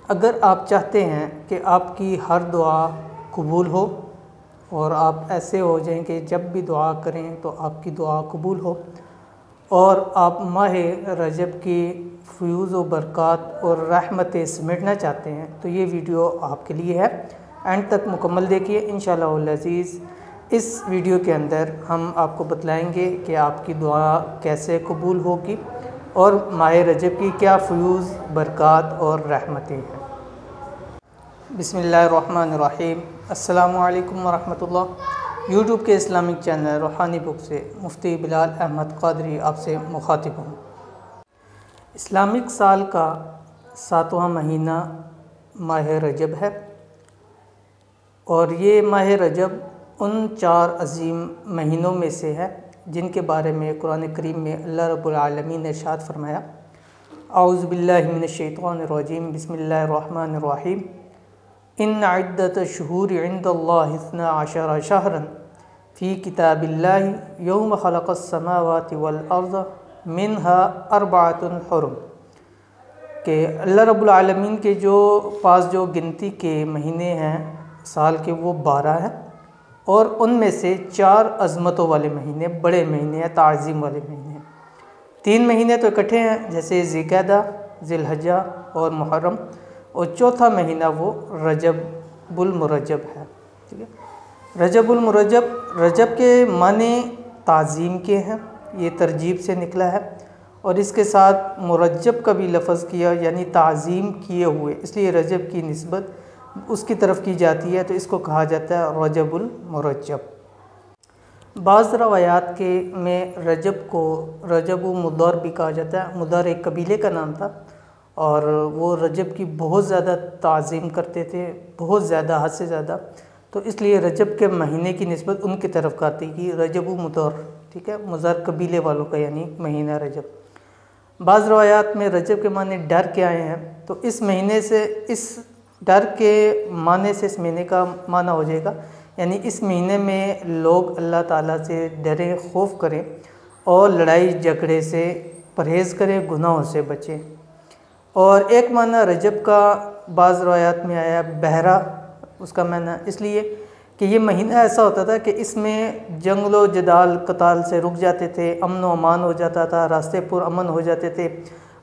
अगर आप चाहते हैं कि आपकी हर दुआ कबूल हो और आप ऐसे हो जाएं कि जब भी दुआ करें तो आपकी दुआ कबूल हो, और आप माह रजब की फ़यूज़ व बरक़ात और रहमतें समेटना चाहते हैं तो ये वीडियो आपके लिए है। एंड तक मुकम्मल देखिए। इंशाअल्लाह अज़ीज़ इस वीडियो के अंदर हम आपको बतलाएंगे कि आपकी दुआ कैसे कबूल होगी और माह रजब की क्या फ़यूज़ बरक़ात और रहमतें हैं। बिस्मिल्लाहिर्रहमानिर्रहीम। अस्सलामु अलैकुम वरहमतुल्लाह। यूट्यूब के इस्लामिक चैनल रूहानी बुक से मुफ्ती बिलाल अहमद क़ादरी आपसे मुखातिब हूँ। इस्लामिक साल का 7वां महीना माह रजब है और ये माह रजब उन 4 अज़ीम महीनों में से है जिनके बारे में कुरान करीम में अल्लाह रब्बुल आलमीन ने इरशाद फरमाया, औज़ु बिल्लाहि मिनश शैतानिर रजीम, बिस्मिल्लाहिर रहमानिर रहीम, इन्ना इद्दत शुहूर इंदल्लाहि इस्ना अशरा शहरन फ़ी किताबिल्लाहि यौम खलक़स समावाति वल अर्ज़ मिनहा अर्बअतुन हुरुम। के अल्लाह रब्बुल आलमीन के पास जो गिनती के महीने हैं साल के वो 12 हैं और उनमें से 4 अज़मतों वाले महीने, बड़े महीने हैं, ताज़ीम वाले महीने हैं। 3 महीने तो इकट्ठे हैं जैसे ज़िलक़अदा, ज़िलहज्जा और मुहर्रम, और चौथा महीना वो रजबुल मुरज्जब है। ठीक है, रजबुल मुरज्जब, रजब के माने ताज़ीम के हैं, ये तरजीब से निकला है, और इसके साथ मुरज्जब का भी लफ्ज़ किया यानी ताज़ीम किए हुए, इसलिए रजब की निस्बत उसकी तरफ की जाती है तो इसको कहा जाता है रजबुल मुरज्जब। बाज़ रवायात के में रजब को रजबु मुदर भी कहा जाता है। मुदर एक कबीले का नाम था और वो रजब की बहुत ज़्यादा ताज़ीम करते थे, बहुत ज़्यादा, हद से ज़्यादा, तो इसलिए रजब के महीने की निस्बत उनकी तरफ आती कि रजबु मुदर। ठीक है, मुज़र कबीले वालों का यानी महीना रजब। बाज़ रवायात में रजब के माने डर के आए हैं तो इस महीने से, इस डर के माने से इस महीने का माना हो जाएगा यानी इस महीने में लोग अल्लाह ताला से डरें, खौफ करें और लड़ाई झगड़े से परहेज़ करें, गुनाहों से बचें। और एक माना रजब का बाज़ रवायात में आया बहरा, उसका माना इसलिए कि ये महीना ऐसा होता था कि इसमें जंगलो जदाल कताल से रुक जाते थे, अमन व अमान हो जाता था, रास्ते पुरअमन हो जाते थे,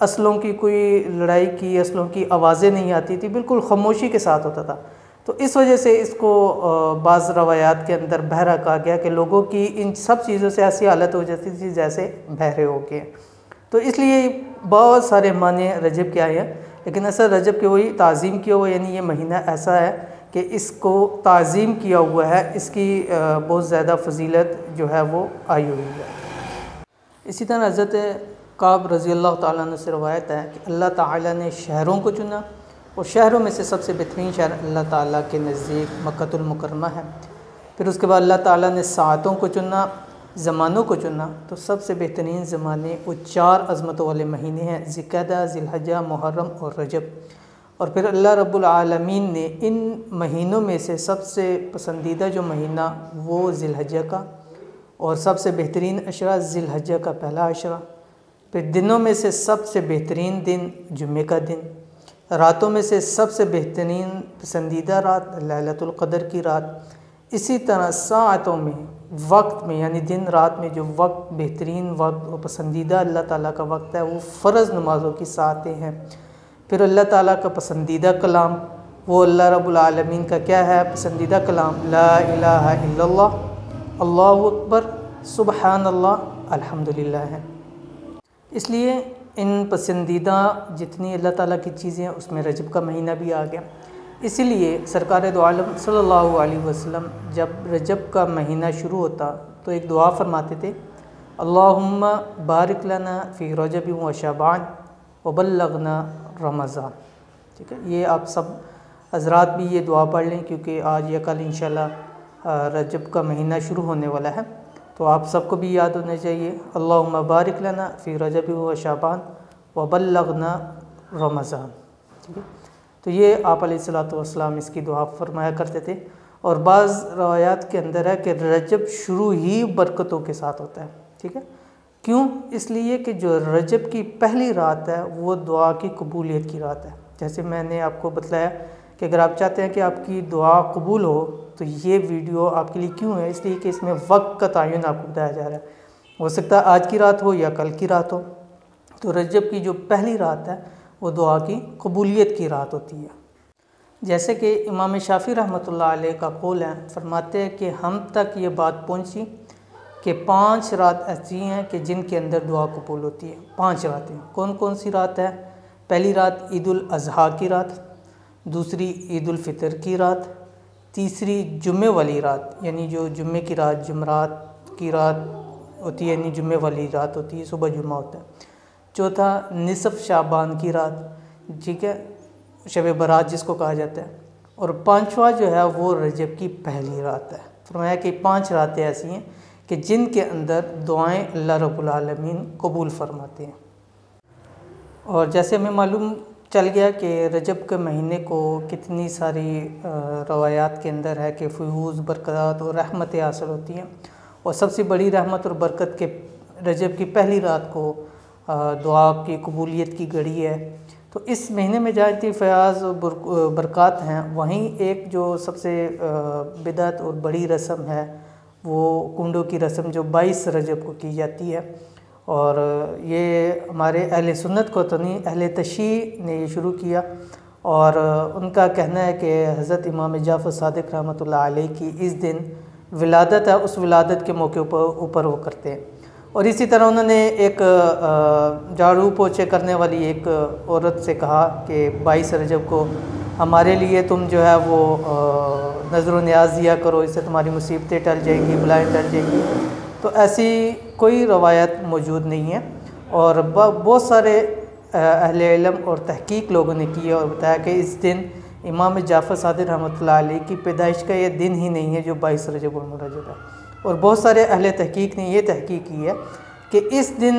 असलों की कोई लड़ाई की असलों की आवाज़ें नहीं आती थी, बिल्कुल खामोशी के साथ होता था। तो इस वजह से इसको बाज़ रवायात के अंदर बहरा कहा गया कि लोगों की इन सब चीज़ों से ऐसी हालत हो जाती थी जैसे बहरे हो गए। तो इसलिए बहुत सारे माने रजब के आए हैं, लेकिन असल रजब के वही ताज़ीम किया हुआ, यानी ये महीना ऐसा है कि इसको ताज़ीम किया हुआ है, इसकी बहुत ज़्यादा फजीलत जो है वो आई हुई है। इसी तरह हज़रत काब रज़ी अल्लाह ताला अन्हु से रवायत है कि अल्लाह ताला ने शहरों को चुना और शहरों में से सबसे बेहतरीन शहर अल्लाह ताला के नज़दीक मक्कतुल मुकर्रमा है। फिर उसके बाद अल्लाह ताला ने सातों को चुना, ज़मानों को चुना, तो सबसे बेहतरीन ज़माने वो 4 अज़मतों वाले महीने हैं, ज़िलक़अदा, ज़िलहज्जा, मुहर्रम और रजब। और फिर अल्लाह रब्बुल आलमीन ने इन महीनों में से सबसे पसंदीदा जो महीना वो ज़िलहज्जा का, और सबसे बेहतरीन अशरा ज़िलहज्जा का पहला अशरा। फिर दिनों में से सबसे बेहतरीन दिन जुम्मे का दिन, रातों में से सबसे बेहतरीन पसंदीदा रात लैलतुल क़द्र की रात। इसी तरह सातों में, वक्त में, यानी दिन रात में जो वक्त बेहतरीन वक्त और पसंदीदा अल्लाह ताला का वक्त है वो फ़र्ज़ नमाज़ों की सातें हैं। फिर अल्लाह ताला का पसंदीदा कलाम, वो अल्लाह रब्बुल आलमीन का क्या है पसंदीदा कलाम, ला इलाहा इल्लल्लाह, अल्लाहु अकबर, सुबहानल्लाह, अल्हम्दुलिल्लाह है। इसलिए इन पसंदीदा जितनी अल्लाह ताला की चीज़ें हैं उसमें रजब का महीना भी आ गया। इसीलिए सरकार दो आलम सल्लल्लाहु अलैहि वसल्लम जब रजब का महीना शुरू होता तो एक दुआ फरमाते थे, अल्लाहुम्मा बारिक लना फ़ी रजब व शअबान व बल्लगना रमज़ान। ठीक है, ये आप सब हज़रात भी ये दुआ पढ़ लें क्योंकि आज या कल इंशाल्लाह रजब का महीना शुरू होने वाला है, तो आप सबको भी याद होना चाहिए, अल्लाहुम्मा बारिक लना फ़ी रजब व शअबान व बल्लगना रमज़ान। ठीक है, तो ये आप अलैहिस्सलातु वस्सलाम इसकी दुआ फरमाया करते थे। और बाज़ रवायात के अंदर है कि रजब शुरू ही बरकतों के साथ होता है। ठीक है, क्यों? इसलिए कि जो रजब की पहली रात है वो दुआ की कबूलियत की रात है। जैसे मैंने आपको बतलाया कि अगर आप चाहते हैं कि आपकी दुआ कबूल हो तो ये वीडियो आपके लिए क्यों है, इसलिए कि इसमें वक्त का तयन आपको बताया जा रहा है। हो सकता है आज की रात हो या कल की रात हो। तो रजब की जो पहली रात है वो दुआ की कबूलियत की रात होती है। जैसे कि इमाम शाफी रहमतुल्लाह अलैह का कौल है, फरमाते हैं कि हम तक ये बात पहुंची कि 5 रात ऐसी हैं कि जिनके अंदर दुआ कबूल होती है। 5 रातें कौन कौन सी रात है? पहली रात ईद उल अज़हा की रात, दूसरी ईद उल फितर की रात, तीसरी जुम्मे वाली रात यानी जो जुम्मे की रात जुमरात की रात होती है, यानी जुम्मे वाली रात होती है, सुबह जुम्मा होता है। चौथा निसफ़ शाबान की रात, ठीक है, शब बारात जिसको कहा जाता है। और 5वां जो है वो रजब की पहली रात है। फरमाया कि 5 रातें ऐसी हैं कि जिनके अंदर दुआएं अल्लाह रब्बुल आलमीन कबूल फरमाते हैं। और जैसे हमें मालूम चल गया कि रजब के महीने को कितनी सारी रवायात के अंदर है कि फ़यूज़ बरकत और रहमतें हासिल होती हैं, और सबसे बड़ी रहमत और बरकत के रजब की पहली रात को दुआ की कबूलियत की घड़ी है। तो इस महीने में जहाँ इतनी फ़याज़ और बरक़ात हैं, वहीं एक जो सबसे बिदअत और बड़ी रस्म है वो कुंडों की रस्म जो 22 रजब को की जाती है। और ये हमारे अहले सुन्नत को तो नहीं, अहले तशय्यी ने ये शुरू किया, और उनका कहना है कि हज़रत इमाम जाफ़र सादिक़ रहमतुल्लाह अलैह की इस दिन विलादत है, उस विलादत के मौके ऊपर वो करते हैं। और इसी तरह उन्होंने एक झाड़ू पोछे करने वाली एक औरत से कहा कि 22 रजब को हमारे लिए तुम जो है वो नज़र न्याज दिया करो, इससे तुम्हारी मुसीबतें टल जाएंगी, बलाएँ टल जाएंगी। तो ऐसी कोई रवायत मौजूद नहीं है, और बहुत सारे अहले इल्म और तहकीक लोगों ने की और बताया कि इस दिन इमाम जाफ़र सादिक़ रहमतुल्लाह अलैह की पैदाइश का ये दिन ही नहीं है जो 22 रजब रजब है। और बहुत सारे अहले तहकीक ने ये तहकीक की है कि इस दिन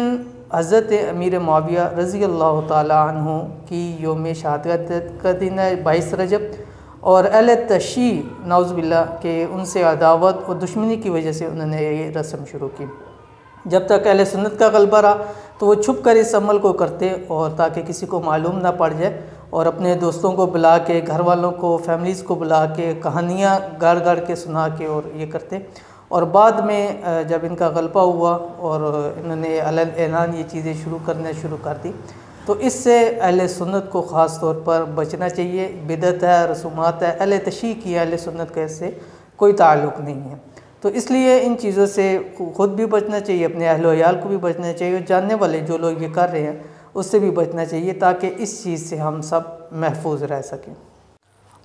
हज़रत अमीर मुआविया रज़ी अल्लाह ताला अन्हु की यौम शहादत का दिन है 22 रजब, और अहले तशय्यी नाउज़ुबिल्लाह के उनसे अदावत और दुश्मनी की वजह से उन्होंने ये रस्म शुरू की। जब तक अहले सुन्नत का गलबा रहा तो वो छुप कर इस अमल को करते, और ताकि किसी को मालूम ना पड़ जाए, और अपने दोस्तों को बुला के, घर वालों को, फैमिलीज़ को बुला के कहानियाँ गढ़ गढ़ के सुना के और ये करते। और बाद में जब इनका गलबा हुआ और इन्होंने अलग ऐलान ये चीज़ें शुरू कर दी, तो इससे अहले सुन्नत को ख़ास तौर पर बचना चाहिए। बिदअत है, रसूमात है, अहले तशय्यी की अहले सुन्नत का इससे कोई ताल्लुक़ नहीं है। तो इसलिए इन चीज़ों से ख़ुद भी बचना चाहिए, अपने अहल व अयाल को भी बचना चाहिए, और जानने वाले जो लोग ये कर रहे हैं उससे भी बचना चाहिए, ताकि इस चीज़ से हम सब महफूज रह सकें।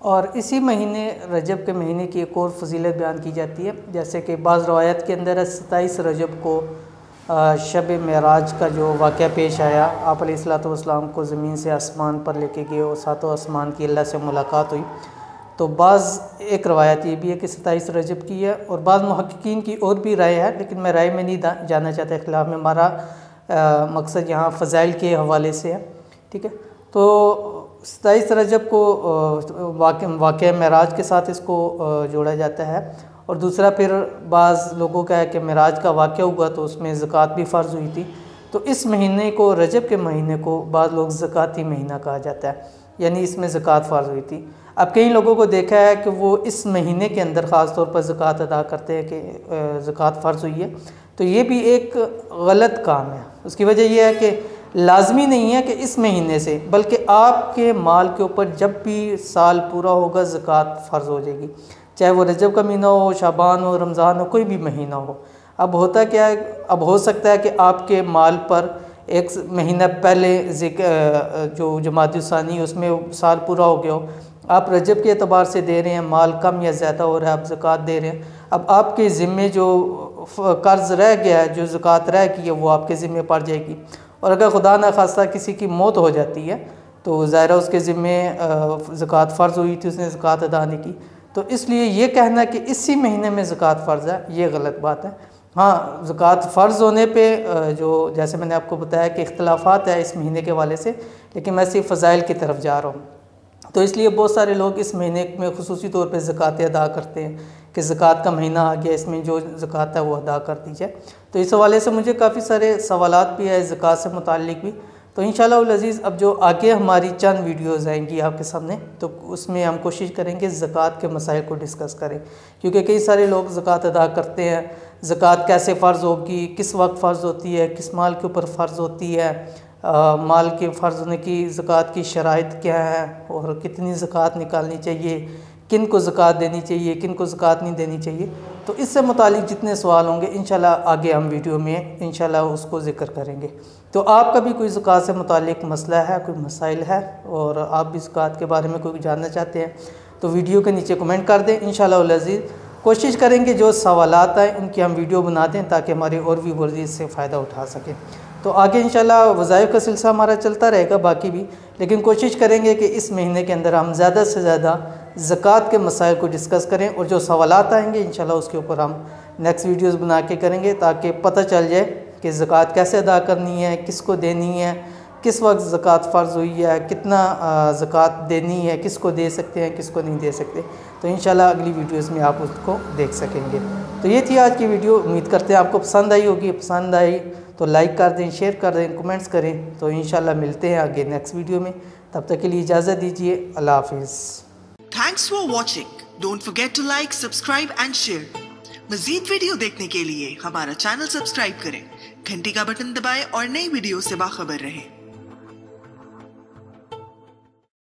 और इसी महीने रजब के महीने की एक और फजीलत बयान की जाती है, जैसे कि बाज़ रवायत के अंदर 27 रजब को शब मेराज का जो वाक़या पेश आया, आप अलैहिस्सलातु वस्सलाम को ज़मीन से आसमान पर लेके गए और सातों आसमान की अल्लाह से मुलाकात हुई। तो बाज़ एक रवायत ये भी है कि 27 रजब की है, और बाज़ मुहक्किकीन की और भी राय है, लेकिन मैं राय में नहीं जाना चाहता इख्तिलाफ़ में। हमारा मकसद यहाँ फ़ज़ाइल के हवाले से है, ठीक है। तो 27 रजब को वाक़या मेराज के साथ इसको जोड़ा जाता है। और दूसरा फिर बाज़ लोगों का है कि मेराज का वाक़या हुआ तो उसमें ज़कात भी फ़र्ज़ हुई थी, तो इस महीने को, रजब के महीने को बाज़ लोग ज़काती महीना कहा जाता है, यानी इसमें ज़कात फ़र्ज़ हुई थी। अब कई लोगों को देखा है कि वो इस महीने के अंदर ख़ास तौर पर ज़कात अदा करते हैं कि ज़कात फ़र्ज़ हुई है, तो ये भी एक गलत काम है। उसकी वजह यह है कि लाजमी नहीं है कि इस महीने से, बल्कि आपके माल के ऊपर जब भी साल पूरा होगा ज़कात फ़र्ज़ हो जाएगी, चाहे वो रजब का महीना हो, शाबान हो, रमज़ान हो, कोई भी महीना हो। अब होता क्या है, अब हो सकता है कि आपके माल पर एक महीना पहले जो जमात-उस-सानी उसमें साल पूरा हो गया हो, आप रजब के एतबार से दे रहे हैं, माल कम या ज़्यादा हो रहा है, आप ज़कात दे रहे हैं। अब आपके ज़िम्मे जो कर्ज़ रह गया है, जो ज़कात रह गई है, वो आपके ज़िम्मे पड़ जाएगी। और अगर खुदा न खास्ता किसी की मौत हो जाती है तो ज़ाहिर है उसके ज़िम्मे ज़कात फ़र्ज़ हुई थी, उसने ज़कात अदा नहीं की। तो इसलिए ये कहना कि इसी महीने में ज़कात फ़र्ज़ है, ये गलत बात है। हाँ, ज़कात फ़र्ज़ होने पे जो जैसे मैंने आपको बताया कि इख्तिलाफ़ात है इस महीने के वाले से, लेकिन मैं सिर्फ फ़ज़ाइल की तरफ जा रहा हूँ। तो इसलिए बहुत सारे लोग इस महीने में ख़ुसूसी तौर पे ज़कात अदा करते हैं कि ज़कात का महीना आ गया, इसमें जो ज़कात है वो अदा कर दी जाए। तो इस हवाले से मुझे काफ़ी सारे सवालात भी है ज़कात से मुताल्लिक़ भी, तो इंशाअल्लाह अज़ीज़ अब जो आगे हमारी चंद वीडियोज़ आएंगी आपके सामने, तो उसमें हम कोशिश करेंगे ज़कात के मसाइल को डिस्कस करें, क्योंकि कई सारे लोग ज़कात अदा करते हैं। ज़कात कैसे फ़र्ज़ होगी, किस वक्त फ़र्ज़ होती है, किस माल के ऊपर फ़र्ज़ होती है, माल के फ़र्ज़ होने की ज़कात की शराइत क्या है और कितनी ज़कात निकालनी चाहिए, किन को ज़कात देनी चाहिए, किन को ज़कात नहीं देनी चाहिए। तो इससे मुतालिक जितने सवाल होंगे इंशाल्लाह आगे हम वीडियो में इंशाल्लाह उसको ज़िक्र करेंगे। तो आपका भी कोई ज़कात से मुतालिक मसला है, कोई मसाइल है और आप भी ज़कात के बारे में कोई जानना चाहते हैं तो वीडियो के नीचे कमेंट कर दें। इंशाल्लाह अज़ीज़ कोशिश करेंगे जो सवालात आए उनकी हम वीडियो बना दें ताकि हमारे और भी वर्दी इससे फ़ायदा उठा सकें। तो आगे इंशाल्लाह वज़ाइफ़ का सिलसिला हमारा चलता रहेगा बाकी भी, लेकिन कोशिश करेंगे कि इस महीने के अंदर हम ज़्यादा से ज़्यादा ज़कात के मसाइल को डिस्कस करें और जो सवालात आएंगे इंशाल्लाह उसके ऊपर हम नेक्स्ट वीडियोज़ बना के करेंगे ताकि पता चल जाए कि ज़कात कैसे अदा करनी है, किसको देनी है, किस वक्त ज़कात फ़र्ज़ हुई है, कितना ज़कात देनी है, किसको दे सकते हैं, किसको नहीं दे सकते। तो इंशाल्लाह अगली वीडियोज़ में आप उसको देख सकेंगे। तो ये थी आज की वीडियो, उम्मीद करते हैं आपको पसंद आई होगी। पसंद आई तो लाइक कर दें, शेयर कर दें, कमेंट्स करें। तो इंशाल्लाह मिलते हैं आगे नेक्स्ट वीडियो में, तब तक के लिए इजाज़त दीजिए। अल्लाह हाफिज़। Thanks for watching. Don't forget to like, subscribe and share. मज़ीद वीडियो देखने के लिए हमारा चैनल सब्सक्राइब करें, घंटी का बटन दबाएं और नई वीडियो से बाखबर रहें।